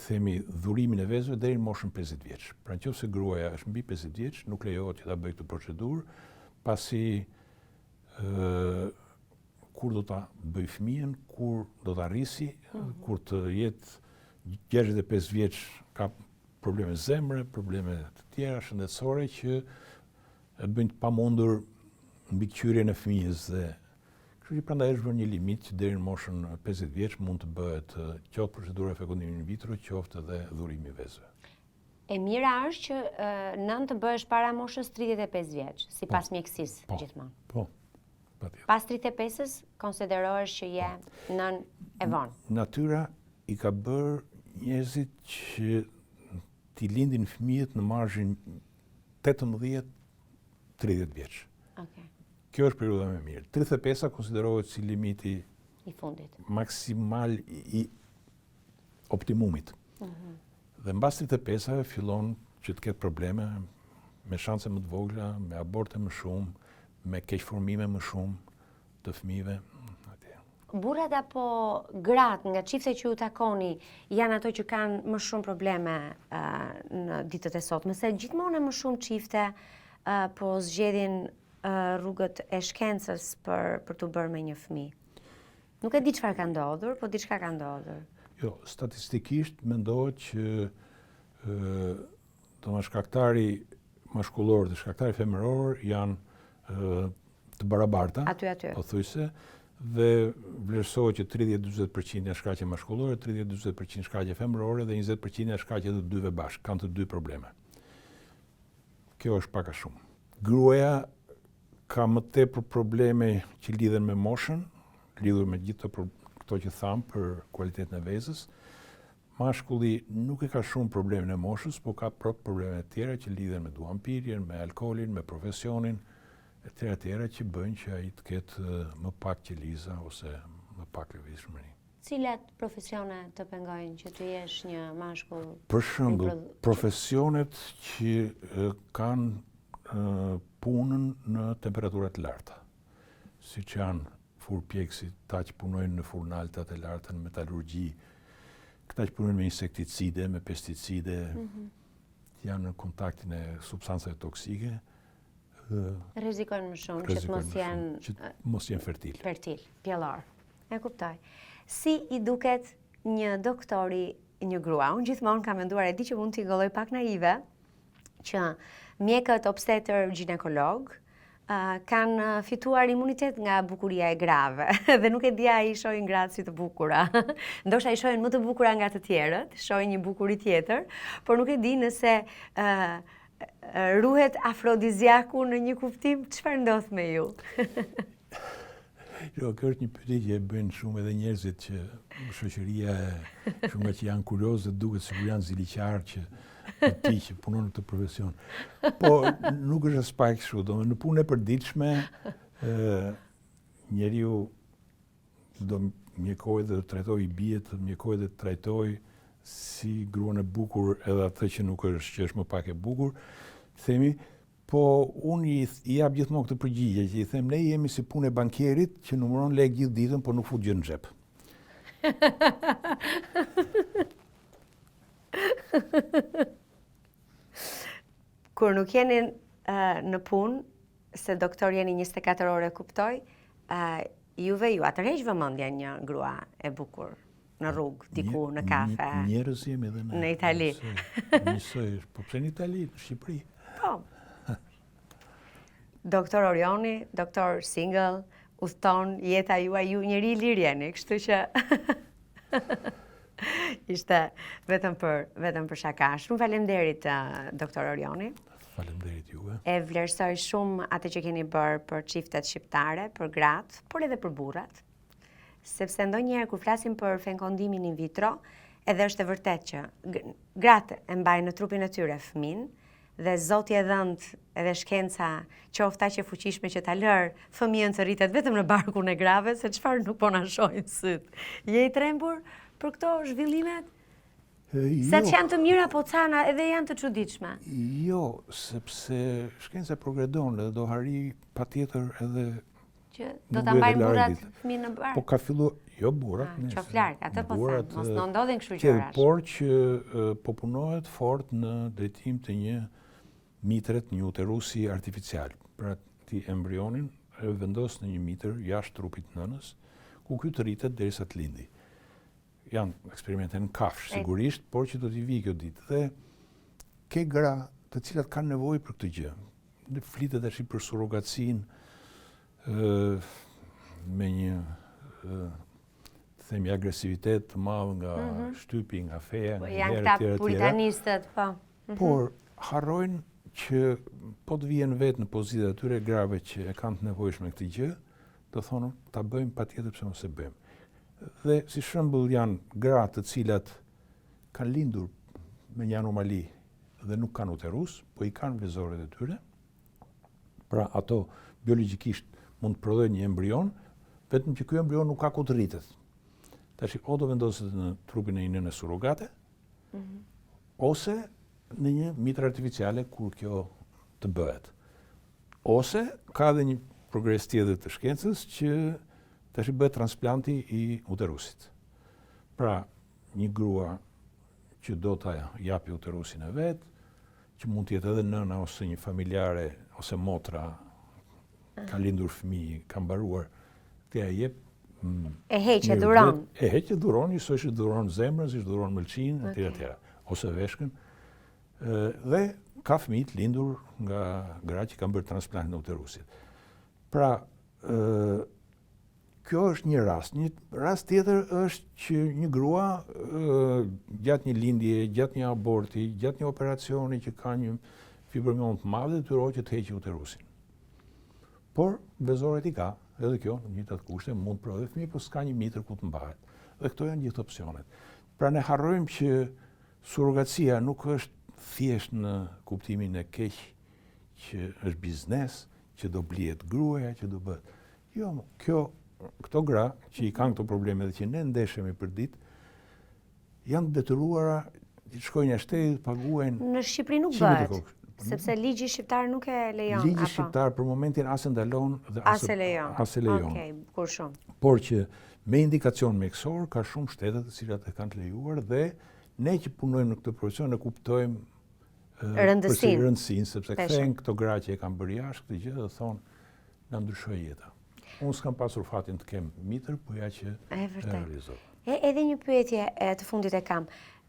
themi dhurimin e vezëve deri në moshën 50 vjeç. Pra nëse gruaja është mbi 50 vjeç, nuk lejohet që ta bëjë këtë procedurë, pasi kur do ta bëj fëmijën, kur do ta rrisi, kur të jetë 65 vjeç ka probleme zemre, probleme të tjera shëndetësore që e bëjnë të pamundur mbikëqyrjen e fëmijës dhe kështu që prandaj është bërë një limit që deri në moshën 50 vjeç mund të bëhet qoftë procedura e fekondimit in vitro, qoftë edhe dhurimi i vezëve. E mira është që nën të bëhesh para moshës 35 vjeç, sipas mjekësisë gjithmonë. Po. Patjetër. Pas 35-s konsiderohesh që je nën e vonë. Natyra i ka bërë njerëzit që t'i lindin fëmijët në margin 18-30 vjeç. Kjo është periudha më mirë. 35-a konsiderohet si limiti i fundit. Maksimal i optimumit. Dhe mbas 35-a fillon që të ketë probleme me shanse më të vogla, me aborte më shumë, me keqformime më shumë të fëmijëve. Burrat apo gratë nga çiftet që ju takoni janë ato që kanë më shumë probleme në ditët e sotme, se gjithmonë më shumë çifte po zgjedhin rrugët e shkencës për të bërë me një fëmijë. Nuk e di çfarë ka ndodhur, po diçka ka ndodhur. Jo, statistikisht mendohet që shkaktari mashkullor dhe shkaktari femëror janë të barabarta, pothuajse, dhe vlerësohet që 30-40% janë shkaqe mashkullore, 30-40% shkaqe femërore dhe 20% janë shkaqe të dyve bashkë, kanë të dy probleme. Kjo është pak a shumë. Gruaja ka më tepër probleme që lidhen me moshën, lidhur me gjithë këto që thamë për kualitetin e vezës. Mashkulli nuk e ka shumë probleme në moshës, po ka probleme tjera që lidhen me duhanpirjen, me alkoolin, me profesionin, e tjera që bëjnë që ai të ketë më pak qeliza ose më pak lëvizshmëri. cilat profesione të pengojnë që të jesh një mashkull? Për shembull, profesionet që kanë punën në temperatura të larta, siç janë furpjekësit, ta që punojnë në furnaltat e larta, në metalurgji, këta që punojnë me insekticide, me pesticide, janë në kontaktin e substancave toksike, rrezikojnë më shumë që mos jenë fertil. Fertil, pjellor. E kuptoj. Si i duket një doktori një grua? Unë gjithmonë kam menduar, e di që mund t'i golloj pak naive, që mjekët obstetër ginekolog kanë fituar imunitet nga bukuria e grave dhe nuk e dia ai shohin gratë si të bukura. Ndoshta i shohin më të bukura nga të tjerët, shohin një bukuri tjetër, por nuk e di nëse ruhet afrodiziaku në një kuptim, çfarë ndodh me ju? Jo, kjo është një pyetje që e bëjnë shumë edhe njerëzit që shoqëria shumë nga që janë kurioz dhe duket sikur janë ziliqar që ti që punon në këtë profesion. Po nuk është as pak kështu, domethënë në punë e përditshme njeriu do mjekoj dhe të trajtoj bijet, mjekoj dhe të trajtoj si gruan e bukur edhe atë që nuk është, që është më pak e bukur, themi. Po unë i jap gjithmonë këtë përgjigje që i them ne jemi si punë e bankierit që numëron lekë gjithë ditën por nuk fut gjë në xhep. Kur nuk jeni në punë, se doktor jeni 24 ore kuptoj, juve ju atërheq vëmendjen një grua e bukur në rrugë, diku në kafe. Njerëz jemi edhe në Itali. Njësoj, po pse në Itali, në Shqipëri? Po. Doktor Orioni, doktor single, udhton jeta juaj, ju njëri i lirë jeni, kështu që ishte vetëm për shaka. Shumë faleminderit doktor Orioni. Faleminderit juve. E vlerësoj shumë atë që keni bërë për çiftet shqiptare, për gratë, por edhe për burrat. Sepse ndonjëherë kur flasim për fekondimin in vitro, edhe është e vërtet që gratë e mbajnë në trupin e tyre fëmin, dhe Zoti e dhënd edhe shkenca qofta që fuqishme që ta lër fëmijën të rritet vetëm në barkun e grave, se çfarë nuk po na shohin syt. Je i trembur për këto zhvillimet? Sa që janë të mira, po cana edhe janë të çuditshme. Jo, sepse shkenca progredon dhe do harri patjetër edhe që do ta mbajnë burrat fëmijën në bark. Po ka filluar, jo burrat, qoftë larg, atë po them, mos në ndodhin kështu gjërash. Por që po punohet fort në drejtim të një mitret, një uterusi artificial. Pra ti embrionin e vendos në një mitër jashtë trupit nënës, ku ky të rritet derisa të lindi. Janë eksperimente në kafshë sigurisht, por që do t'i vi kjo ditë. Dhe ke gra të cilat kanë nevojë për këtë gjë. Ne flitet tash për surrogacinë me një themi agresivitet të madh nga shtypi, nga feja, nga janë këta puritanistët, po. Por harrojnë që po të vjen vetë në pozitat e tyre grave që e kanë të nevojshme këtë gjë, do thonë ta bëjmë patjetër pse mos e bëjmë. Dhe si shembull janë gra të cilat kanë lindur me një anomali dhe nuk kanë uterus, po i kanë vlezoret e tyre. Pra ato biologjikisht mund të prodhojnë një embrion, vetëm që ky embrion nuk ka ku të rritet. Tash o do vendoset në trupin e një nëne surrogate, ose në një mitër artificiale kur kjo të bëhet. Ose ka edhe një progres tjetër të shkencës që tash bëhet transplanti i uterusit. Pra, një grua që do ta japi uterusin e vet, që mund të jetë edhe nëna ose një familjare ose motra ka lindur fëmijë, ka mbaruar, t'ia jep e heq e duron. E heq e duron, njësoj që duron zemrën, si duron mëlçinë, etj. Ose veshkën. Dhe ka fëmijë të lindur nga gra që kanë bërë transplant në uterusit. Pra, kjo është një rast. Një rast tjetër është që një grua gjatë një lindje, gjatë një aborti, gjatë një operacioni që ka një fibromiom të madh, detyrohet që të heqë uterusin. Por vlezoret i ka, edhe kjo në njëjtat kushte mund të prodhojë fëmijë, por s'ka një mitër ku të mbahet. Dhe këto janë gjithë opsionet. Pra ne harrojmë që surrogacia nuk është thjesht në kuptimin e keq që është biznes, që do blihet gruaja, që do bëhet. Jo, kjo këto gra që i kanë këto probleme dhe që ne ndeshemi për ditë, janë detyruara të shkojnë në shteti, paguajnë. Në Shqipëri nuk qimet e bëhet, kokës. sepse ligji shqiptar nuk e lejon. Ligji apo? shqiptar për momentin as e ndalon dhe As e lejon. as e lejon. Okej, kur shumë. Por që me indikacion mjekësor ka shumë shtetet të cilat e kanë të lejuar dhe ne që punojmë në këtë profesion e kuptojmë rëndësinë, sepse kthehen këto gra që e kanë bërë jashtë këtë gjë dhe thonë na ndryshoi jeta. Unë s'kam pasur fatin të kem mitër, po ja që e realizova. Edhe një pyetje të fundit e kam.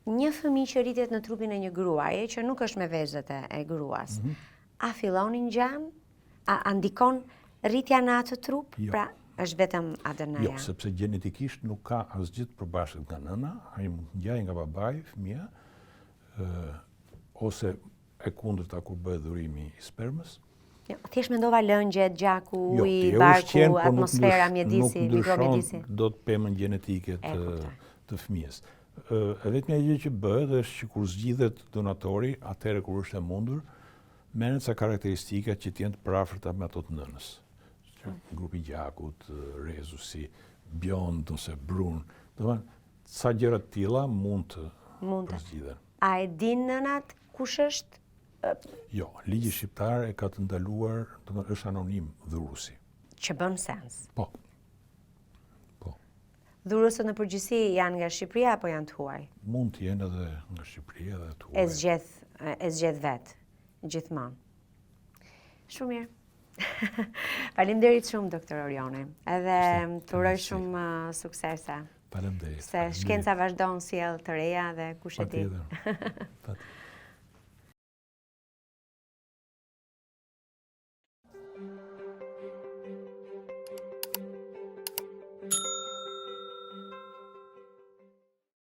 Një fëmijë që rritet në trupin e një gruaje që nuk është me vezët e gruas, a fillon një ngjan? A ndikon rritja në atë trup? Jo. Pra, është vetëm ADN-ja? Jo, sepse gjenetikisht nuk ka asgjë të përbashkët nga nëna, ai mund të ngjajë nga babai, fëmia, ose e kundërta kur bëhet dhurimi i spermës. Jo, thjesht mendova lëngjet, gjaku, Jo, uji, ti e barku, ushqen, po atmosfera, mjedisi, mikromjedisi. Nuk ndryshon dot pemën gjenetike të fëmijës. E vetmja gjë që bëhet është që kur zgjidhet donatori, atëherë kur është e mundur, merret sa karakteristika që të jenë të përafërta me ato të nënës. Grupi gjakut, rezusi, bjond ose brun. Domethënë, sa gjëra të tilla mund të përzgjidhen. A e din nënat kush është? Jo, ligji shqiptar e ka të ndaluar, domethënë është anonim dhuruesi. Që bën sens. Po. Dhuruesët në përgjithësi janë nga Shqipëria apo janë të huaj? Mund të jenë edhe nga Shqipëria dhe të huaj. E zgjedh vetë, gjithmonë. Shumë mirë. Faleminderit shumë, doktor Orioni. Edhe të uroj shumë suksese. Faleminderit. Se shkenca vazhdon sjell të reja dhe kush e di. Patjetër.